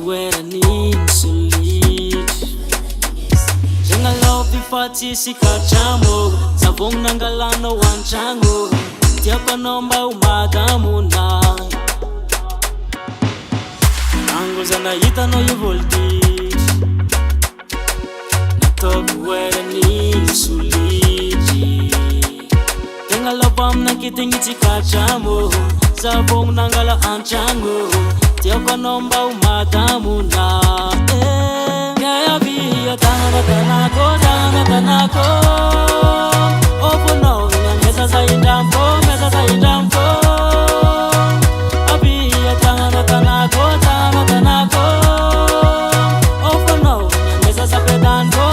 toerany solid Zangalao fa tsisy katramo Savogny nangalanao an-tragno Tiako anao mba ho madamona Angoza nahitanao io voltige Nataoko toerany solid Tegna lava aminakitigny tsy katramo Savogny nangala an-tragno Tiako anao mba ho madamona Kaya via tanako Oponao mesa sa indampo Abia tanako Oponao mesa sa pedanko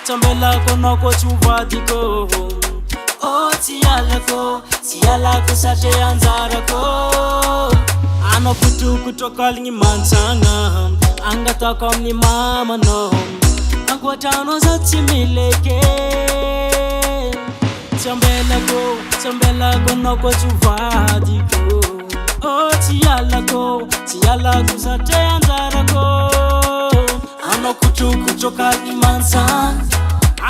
Tambelako nako tsuvadiko Oh tialako satria anjarako Ano kutokaligny mantsagna Angatako amin'ny mamanao Ankoatranao za tsy mileke Tambelako nako tsuvadiko Oh tialako satria anjarako Ano kutokaligny mantsagna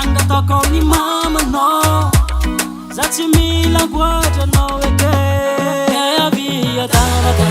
Angatako amin'ny mamanao Za tsy mila ankoatranao eke Kaya via tanako